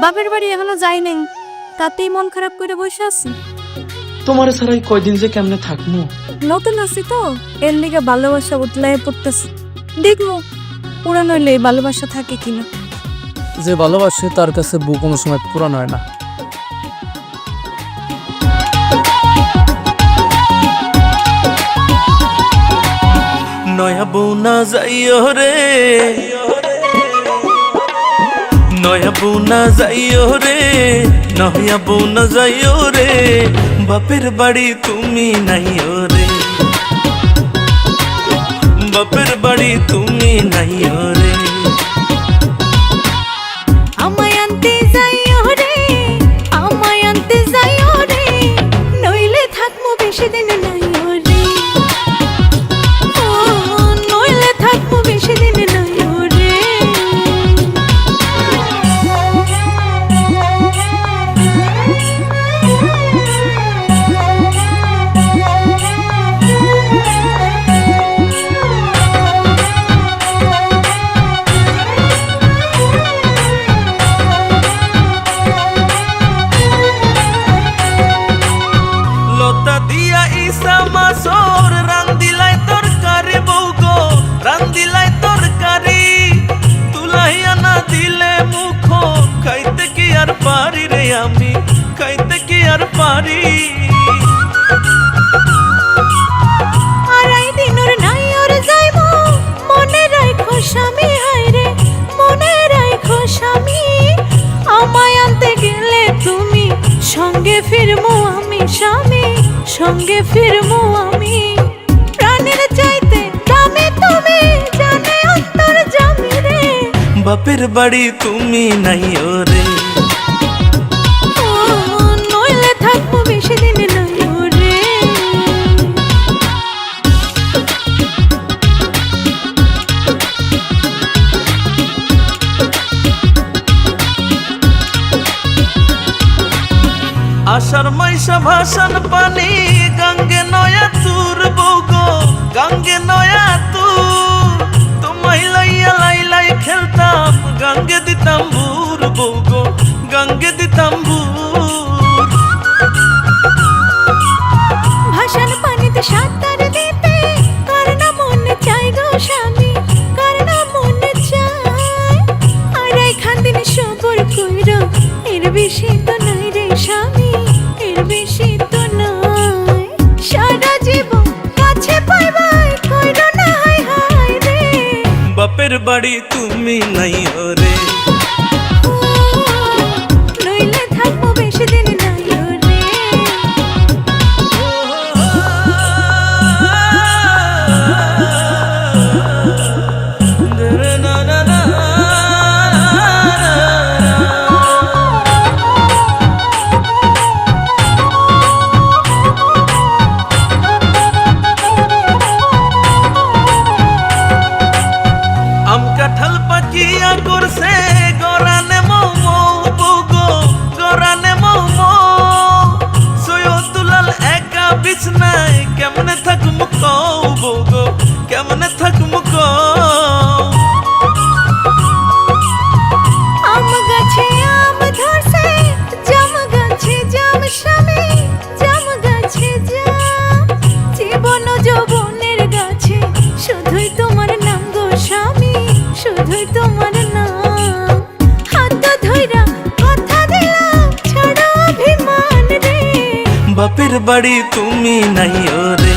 বাপের বাড়ি এখনো যাই নাই, তাতেই মন খারাপ করে বসে আছি। তোমার ছাড়াই কয়দিন যে কেমনে থাকবো। নতুন আছি তো, এর লিগে ভালোবাসা উতলায় পড়তেছি। দেখবো পুরানো হইলে এই ভালোবাসা থাকে কিনা। যে ভালোবাসে তার কাছে বউ কোনো সময় পুরান হয় না। নয়া বউ না যাইও রে, নয়া বউ না যাইও রে, নয়া বউ না যাইও রে, বাপের বাড়ি তুমি নাইও রে, বাপের বাড়ি তুমি নাইও রে। আমায় আনতে যাইও রে, আমায় আনতে যাইও রে, নইলে থাকবো বেশি দিন নাইও রে, ও নইলে থাকবো বেশি দিন নাইও রে। লতা দিয়া ইসা মাসর রান্দিলাই তরকারি বউ গো, রান্দিলাই তরকারি, তুলাইয়া না দিলে মুখ খাইতে কি আর পারি রে, আমি খাইতে কি আর পারি। আড়াই দিনের নাই ওর যাইবো, মনে রাখো স্বামী, হায়রে মনে রাখো স্বামী। আমায় আনতে গেলে তুমি, সঙ্গে ফিরবো আমি স্বামী, সঙ্গে ফিরবো আমি। প্রাণের চাইতে দামি তুমি, জানে অন্তর জামি রে, বাপের বাড়ি তুমি নাইও রে, ও নইলে থাকবো বেশি দিন নাইও রে। আষাঢ় মাইশা ভাসান পানি, গঙ্গে নয়া তুর বউ গো, গঙ্গে নয়া তুর, তোমায় লাইয়া লাইলাই খেলতাম, গঙ্গে দিতাম ভুর বউ গো, গঙ্গে দিতাম ভুর। ভাসান পানিতে সাঁতার দিতে, কার না মনে চাই গো স্বামী, কার না মনে চায়। আর এইখান দিন সবর কইরো, এর বেশি তো নাই রে স্বামী, এর বেশি তো নাই। সারা জীবন কাছে পাইবাই কইরো না হায় হায় রে, বাপের বাড়ি তুমি নাইও রে, ও নইলে থাকবো বেশি দিন নাইও রে। না না না। আম কাঁঠাল পাকিয়া করছে গরানে মৌ মৌ বউ গো, গরানে মৌ মৌ, সৈয়দুলাল একা বিছনায় কেমনে থাকমু কও বউ গো, কেমনে থাকমু কও। আম গাছে আম ধরছে, জাম গাছে জাম স্বামী, জাম গাছে জাম। জীবন যৌবনের গাছে শুধুই তোমার নাম গো স্বামী, শুধুই তোমার নাম। হাত ধইরা কথা দিলাম, ছাড়ো অভিমান রে, বাপের বাড়ি তুমি নাইও রে,